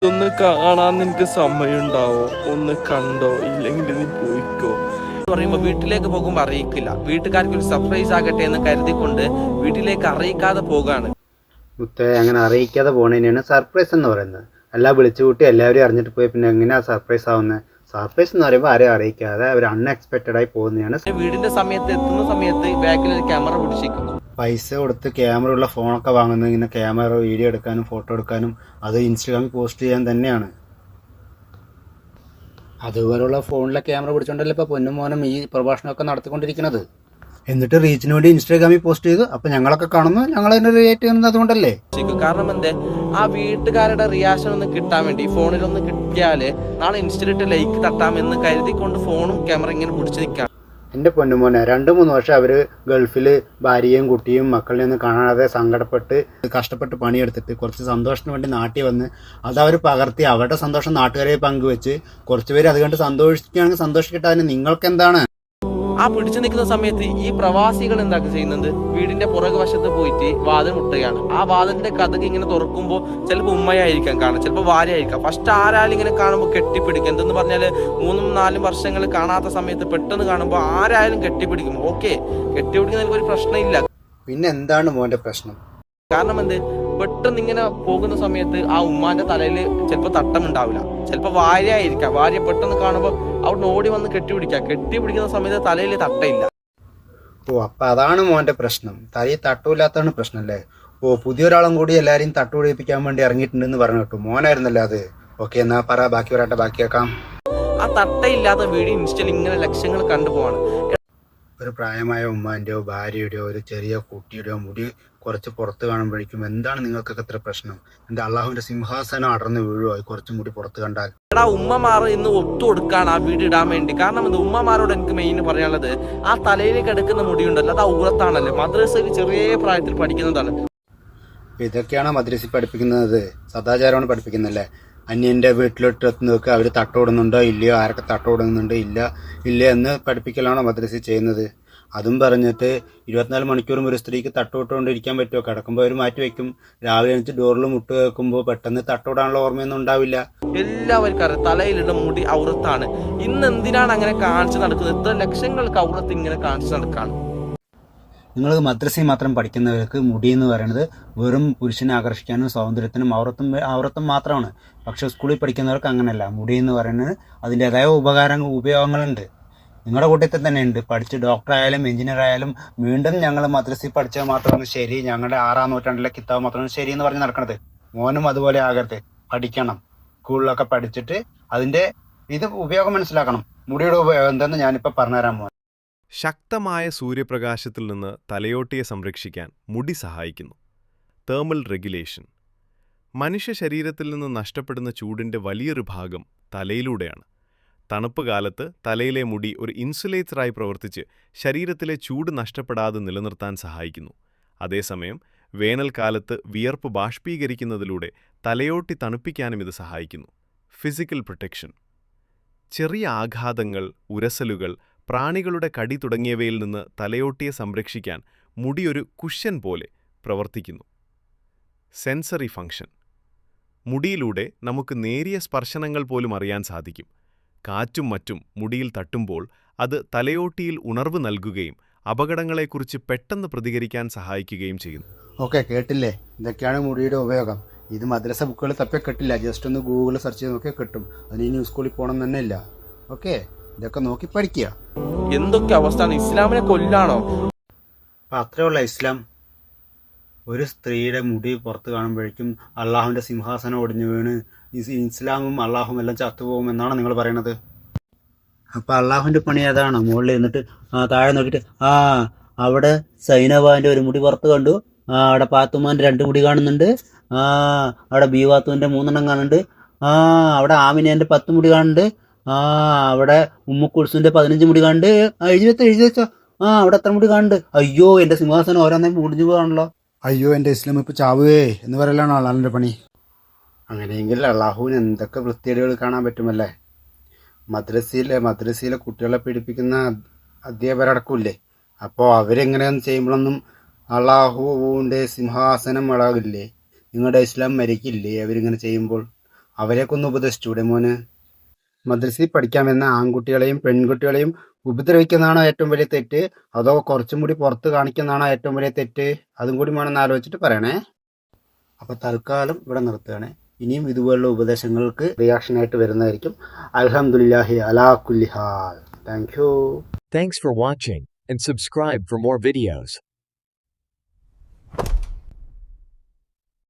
ഒന്ന് കാണാൻ നിനക്ക് സമയമുണ്ടാവോ? ഒന്ന് കണ്ടോ, ഇല്ലെങ്കിൽ നീ പോയിക്കോ പറയുമ്പോൾ വീട്ടിലേക്ക് പോകുമ്പോൾ അറിയിക്കില്ല. വീട്ടുകാർക്ക് ഒരു സർപ്രൈസ് ആകട്ടെ എന്ന് കരുതിക്കൊണ്ട് വീട്ടിലേക്ക് അറിയിക്കാതെ പോകാണ്. അങ്ങനെ അറിയിക്കാതെ പോണതിനാണ് സർപ്രൈസ് എന്ന് പറയുന്നത്. എല്ലാം വിളിച്ചു കൂട്ടി എല്ലാവരും അറിഞ്ഞിട്ട് പോയി പിന്നെ എങ്ങനെയാ സർപ്രൈസ് ആവുന്നത്? സർപ്രൈസ് എന്ന് പറയുമ്പോൾ ആരെയും അറിയിക്കാതെ അവർ അൺഎക്സ്പെക്റ്റഡ് ആയി പോകുന്നതാണ്. വീടിന്റെ സമയത്ത് എത്തുന്ന സമയത്ത് ബാക്കിൽ ഒരു ക്യാമറ പിടിച്ചിരിക്കും. പൈസ കൊടുത്ത് ക്യാമറ ഉള്ള ഫോണൊക്കെ വാങ്ങുന്നത് ഇങ്ങനെ ക്യാമറ വീഡിയോ എടുക്കാനും ഫോട്ടോ എടുക്കാനും അത് ഇൻസ്റ്റാഗ്രാമിൽ പോസ്റ്റ് ചെയ്യാൻ തന്നെയാണ്. അതുപോലുള്ള ഫോണിലെ ക്യാമറ പിടിച്ചോണ്ടല്ലേ ഇപ്പോൾ പൊന്നും മോനും ഈ പ്രഭാഷണമൊക്കെ നടത്തിക്കൊണ്ടിരിക്കുന്നത്. എന്നിട്ട് റീച്ചിന് വേണ്ടി ഇൻസ്റ്റാഗ്രാമിൽ പോസ്റ്റ് ചെയ്തു. അപ്പം ഞങ്ങളൊക്കെ കാണുന്നു, ഞങ്ങൾ അതിന് റിയാക്ട് ചെയ്യുന്നത് അതുകൊണ്ടല്ലേ. കാരണം എന്തേ, ആ വീട്ടുകാരുടെ റിയാക്ഷൻ ഒന്ന് കിട്ടാൻ വേണ്ടി ഫോണിലൊന്ന് കിട്ടിയാല് നാളെ ഇൻസ്റ്റലിട്ട് ലൈക്ക് തട്ടാമെന്ന് കരുതിക്കൊണ്ട് ഫോണും ക്യാമറ ഇങ്ങനെ പിടിച്ചു നിൽക്കാം. എൻ്റെ പൊന്നുമോനെ 2-3 വർഷം അവർ ഗൾഫിൽ ഭാര്യയും കുട്ടിയും മക്കളെ ഒന്നും കാണാതെ സങ്കടപ്പെട്ട് കഷ്ടപ്പെട്ട് പണിയെടുത്തിട്ട് കുറച്ച് സന്തോഷത്തിന് വേണ്ടി നാട്ടിൽ വന്ന് അതവർ പകർത്തി അവരുടെ സന്തോഷം നാട്ടുകാരെ പങ്കുവെച്ച് കുറച്ച് പേര് അത് കണ്ട് സന്തോഷിക്കുകയാണെങ്കിൽ സന്തോഷിക്കട്ടെ. അതിന് നിങ്ങൾക്ക് എന്താണ്? ആ പിടിച്ചു നിൽക്കുന്ന സമയത്ത് ഈ പ്രവാസികൾ എന്താക്കി ചെയ്യുന്നത്, വീടിന്റെ പുറകു വശത്ത് പോയിട്ട് വാതിൽ മുട്ടുകയാണ്. ആ വാതിലിന്റെ കഥക് ഇങ്ങനെ തുറക്കുമ്പോൾ ചിലപ്പോൾ ഉമ്മയായിരിക്കാം കാണാം, ചിലപ്പോൾ ഭാര്യയായിരിക്കാം. ഫസ്റ്റ് ആരാലും ഇങ്ങനെ കാണുമ്പോൾ കെട്ടിപ്പിടിക്കും. എന്തെന്ന് പറഞ്ഞാല് 3-4 വർഷങ്ങൾ കാണാത്ത സമയത്ത് പെട്ടെന്ന് കാണുമ്പോൾ ആരായാലും കെട്ടിപ്പിടിക്കും. ഓക്കെ, കെട്ടിപ്പിടിക്കുന്നതിൽ ഒരു പ്രശ്നമില്ല. പിന്നെ എന്താണ് മോന്റെ പ്രശ്നം? കാരണം എന്ത്, പെട്ടെന്ന് ഇങ്ങനെ പോകുന്ന സമയത്ത് ആ ഉമ്മാന്റെ തലയിൽ ചിലപ്പോൾ തട്ടമുണ്ടാവില്ല, ചിലപ്പോൾ ഭാര്യയായിരിക്കാം. ഭാര്യ പെട്ടെന്ന് കാണുമ്പോൾ അവിടെ ഓടി വന്ന് കെട്ടിപ്പിടിക്കുന്ന സമയത്ത് തലയിൽ തട്ടയില്ല. ഓ, അപ്പം അതാണ് മോന്റെ പ്രശ്നം. തലയിൽ തട്ടൂല്ലാത്തതാണ് പ്രശ്നം അല്ലേ? ഓ, പുതിയൊരാളും കൂടി എല്ലാവരെയും തട്ടുപിടിപ്പിക്കാൻ വേണ്ടി ഇറങ്ങിയിട്ടുണ്ടെന്ന് പറഞ്ഞു കേട്ടു. മോനായിരുന്നല്ലേ അത്? ഓക്കെ, എന്നാ പറ, ബാക്കി പറയട്ടെ, ബാക്കിയാക്കാം. ആ തട്ടയില്ലാത്ത വീഡിയോ ഇൻസ്റ്റയിൽ ഇങ്ങനെ ലക്ഷങ്ങൾ കണ്ടുപോവാണ്. ഒരു പ്രായമായ ഉമ്മാൻ്റെയോ ഭാര്യയുടെയോ ഒരു ചെറിയ കുട്ടിയുടെയോ മുടി കുറച്ച് പുറത്ത് കാണുമ്പോഴേക്കും എന്താണ് നിങ്ങൾക്കൊക്കെ ഇത്ര പ്രശ്നം? എൻ്റെ അള്ളാഹുവിൻ്റെ സിംഹാസനം അടർന്ന് വീഴുമോ കുറച്ചും കൂടി പുറത്ത് കണ്ടാൽ? എടാ, ഉമ്മമാർ ഇന്ന് ഒത്തു കൊടുക്കാണ് ആ വീട് ഇടാൻ വേണ്ടി. കാരണം ഇത് ഉമ്മമാരോട് എനിക്ക് മെയിൻ പറയാനുള്ളത്, ആ തലയിലേക്ക് എടുക്കുന്ന മുടിയുണ്ടല്ലോ, അത് ഔറത്താണല്ലോ. മദ്രസയിൽ ചെറിയ പ്രായത്തിൽ പഠിക്കുന്നതാണ്. ഇതൊക്കെയാണ് മദ്രസയിൽ പഠിപ്പിക്കുന്നത്, സദാചാരമാണ് പഠിപ്പിക്കുന്നല്ലേ? അന്യൻ്റെ വീട്ടിലോട്ട് എത്തുന്ന നോക്കുക, അവർ തട്ടോടുന്നുണ്ടോ ഇല്ലയോ, ആരൊക്കെ തട്ടോടുന്നുണ്ടോ ഇല്ല എന്ന് പഠിപ്പിക്കലാണോ മദ്രസയിൽ ചെയ്യുന്നത്? അതും പറഞ്ഞിട്ട് 24 മണിക്കൂറും ഒരു സ്ത്രീക്ക് തട്ടോട്ടുകൊണ്ടിരിക്കാൻ പറ്റുമോ? കിടക്കുമ്പോൾ അവർ മാറ്റി വയ്ക്കും. രാവിലെ എണീച്ച് ഡോറിൽ മുട്ട് വെക്കുമ്പോൾ പെട്ടെന്ന് തട്ടോടാനുള്ള ഓർമ്മയൊന്നും ഉണ്ടാവില്ല. എല്ലാവർക്കും അറിയാം തലയിലുള്ള മുടി ഔറത്താണ്. ഇന്ന് എന്തിനാണ് അങ്ങനെ കാണിച്ചു നടക്കുന്നത്? ഇത്ര ലക്ഷങ്ങൾക്ക് ഔറത്ത് ഇങ്ങനെ കാണിച്ചു നടക്കാണ്. നിങ്ങൾ മദ്രസയിൽ മാത്രം പഠിക്കുന്നവർക്ക് മുടി എന്ന് പറയുന്നത് വെറും പുരുഷനെ ആകർഷിക്കാനും സൗന്ദര്യത്തിനും ഔറത്തും മാത്രമാണ്. പക്ഷെ സ്കൂളിൽ പഠിക്കുന്നവർക്ക് അങ്ങനെയല്ല. മുടി എന്ന് പറയുന്നത് അതിൻ്റെതായ ഉപയോഗങ്ങളുണ്ട്. നിങ്ങളുടെ കൂട്ടത്തിൽ തന്നെ ഉണ്ട്. പഠിച്ച് ഡോക്ടറായാലും എഞ്ചിനീയർ ആയാലും വീണ്ടും ഞങ്ങൾ മദ്രസയിൽ പഠിച്ചാൽ മാത്രമാണ് ശരി, ഞങ്ങളുടെ 6-ാം നൂറ്റാണ്ടിലെ കിതാബ് മാത്രമാണ് ശരി എന്ന് പറഞ്ഞ് നടക്കണത്. മോനും അതുപോലെ ആകരുത്. പഠിക്കണം, സ്കൂളിലൊക്കെ പഠിച്ചിട്ട് അതിൻ്റെ ഉപയോഗം മനസ്സിലാക്കണം. മുടിയുടെ ഉപയോഗം എന്തെന്ന് ഞാനിപ്പോൾ പറഞ്ഞുതരാൻ മോൻ. ശക്തമായ സൂര്യപ്രകാശത്തിൽ നിന്ന് തലയോട്ടിയെ സംരക്ഷിക്കാൻ മുടി സഹായിക്കുന്നു. Thermal regulation. മനുഷ്യ ശരീരത്തിൽ നിന്ന് നഷ്ടപ്പെടുന്ന ചൂടിൻ്റെ വലിയൊരു ഭാഗം തലയിലൂടെയാണ്. തണുപ്പ് കാലത്ത് തലയിലെ മുടി ഒരു ഇൻസുലേറ്ററായി പ്രവർത്തിച്ച് ശരീരത്തിലെ ചൂട് നഷ്ടപ്പെടാതെ നിലനിർത്താൻ സഹായിക്കുന്നു. അതേസമയം വേനൽക്കാലത്ത് വിയർപ്പ് ബാഷ്പീകരിക്കുന്നതിലൂടെ തലയോട്ടി തണുപ്പിക്കാനും ഇത് സഹായിക്കുന്നു. Physical protection. ചെറിയ ആഘാതങ്ങൾ, ഉരസലുകൾ, പ്രാണികളുടെ കടി തുടങ്ങിയവയിൽ നിന്ന് തലയോട്ടിയെ സംരക്ഷിക്കാൻ മുടി ഒരു കുഷ്യൻ പോലെ പ്രവർത്തിക്കുന്നു. Sensory function. മുടിയിലൂടെ നമുക്ക് നേരിയ സ്പർശനങ്ങൾ പോലും അറിയാൻ സാധിക്കും. കാറ്റും മറ്റും മുടിയിൽ തട്ടുമ്പോൾ അത് തലയോട്ടിയിൽ ഉണർവ് നൽകുകയും അപകടങ്ങളെക്കുറിച്ച് പെട്ടെന്ന് പ്രതികരിക്കാൻ സഹായിക്കുകയും ചെയ്യുന്നു. ഓക്കെ, കേട്ടില്ലേ? ഇതൊക്കെയാണ് മുടിയുടെ ഉപയോഗം. ഇത് മദ്രസ ബുക്കുകൾ തപ്പിയാൽ കിട്ടില്ല. ജസ്റ്റ് ഒന്ന് ഗൂഗിളിൽ സെർച്ച് ചെയ്ത് നോക്കിയാൽ കിട്ടും. അതിന് ഇനി സ്കൂളിൽ പോകണം തന്നെ ഇല്ല. ഓക്കെ, ഇതൊക്കെ നോക്കി പഠിക്കുക. എന്തൊക്കെ അവസ്ഥയാണ്! ഇസ്ലാമിനെ കൊല്ലാണോ? അപ്പം അത്രയുള്ള ഇസ്ലാം. ഒരു സ്ത്രീയുടെ മുടി പുറത്ത് കാണുമ്പോഴേക്കും അള്ളാഹുവിൻ്റെ സിംഹാസനം ഒടിഞ്ഞു വീണ് ഇസ്ലാമും അള്ളാഹും എല്ലാം ചത്തുപോകും എന്നാണ് നിങ്ങൾ പറയണത്. അപ്പം അള്ളാഹുവിൻ്റെ പണി അതാണോ? മുകളിൽ ഇരുന്നിട്ട് താഴെ നോക്കിയിട്ട് അവിടെ സൈനബാൻ്റെ ഒരു മുടി പുറത്ത് കണ്ടു, അവിടെ പാത്തുമാൻ്റെ 2 മുടി കാണുന്നുണ്ട്, അവിടെ ബീവാത്തുവിൻ്റെ 3 കാണുന്നുണ്ട്, അവിടെ ആമിനേൻ്റെ 10 മുടി കാണുന്നുണ്ട്, അവിടെ ഉമ്മുക്കുൾസിൻ്റെ 15 മുടി കാണുന്നുണ്ട്, എഴുതി വെച്ചോ, അവിടെ എത്ര മുടി കാണുന്നുണ്ട്? അയ്യോ, എൻ്റെ സിംഹാസനം ഓരോന്നേ മുടിഞ്ഞു പോകാണല്ലോ. അയ്യോ, എൻ്റെ ഇസ്ലാം ഇപ്പോൾ ചാവുകേ എന്ന് പറയലാണ് അള്ളാഹിൻ്റെ പണി. അങ്ങനെയെങ്കിൽ അള്ളാഹുവിന് എന്തൊക്കെ വൃത്തികേടുകൾ കാണാൻ പറ്റുമല്ലേ? മദ്രസയിലെ കുട്ടികളെ പീഡിപ്പിക്കുന്ന അധ്യാപകരടക്കമില്ലേ? അപ്പോൾ അവരെങ്ങനെയൊന്നും ചെയ്യുമ്പോഴൊന്നും അള്ളാഹുവിൻ്റെ സിംഹാസനം ഇളകില്ലേ? നിങ്ങളുടെ ഇസ്ലാം മരിക്കില്ലേ അവരിങ്ങനെ ചെയ്യുമ്പോൾ? അവരെയൊക്കെ ഒന്ന് ഉപദേശിച്ചൂടെ മോന്? മദ്രസയിൽ പഠിക്കാമെന്ന ആൺകുട്ടികളെയും പെൺകുട്ടികളെയും ഉപദ്രവിക്കുന്നതാണോ ഏറ്റവും വലിയ തെറ്റ്, അതോ കുറച്ചും കൂടി പുറത്ത് കാണിക്കുന്നതാണോ ഏറ്റവും വലിയ തെറ്റ്? അതും കൂടി വേണമെന്ന് ആലോചിച്ചിട്ട് പറയണേ. അപ്പോൾ തൽക്കാലം ഇവിടെ നിർത്തുകയാണ്. ഇനിയും ഇതുപോലുള്ള ഉപദേശങ്ങൾക്ക് റിയാക്ഷനായിട്ട് വരുന്നതായിരിക്കും. അൽഹംദുലില്ലാഹി അലാ കുല്ലി ഹാൽ. Thank you. Thanks for watching and subscribe for more videos.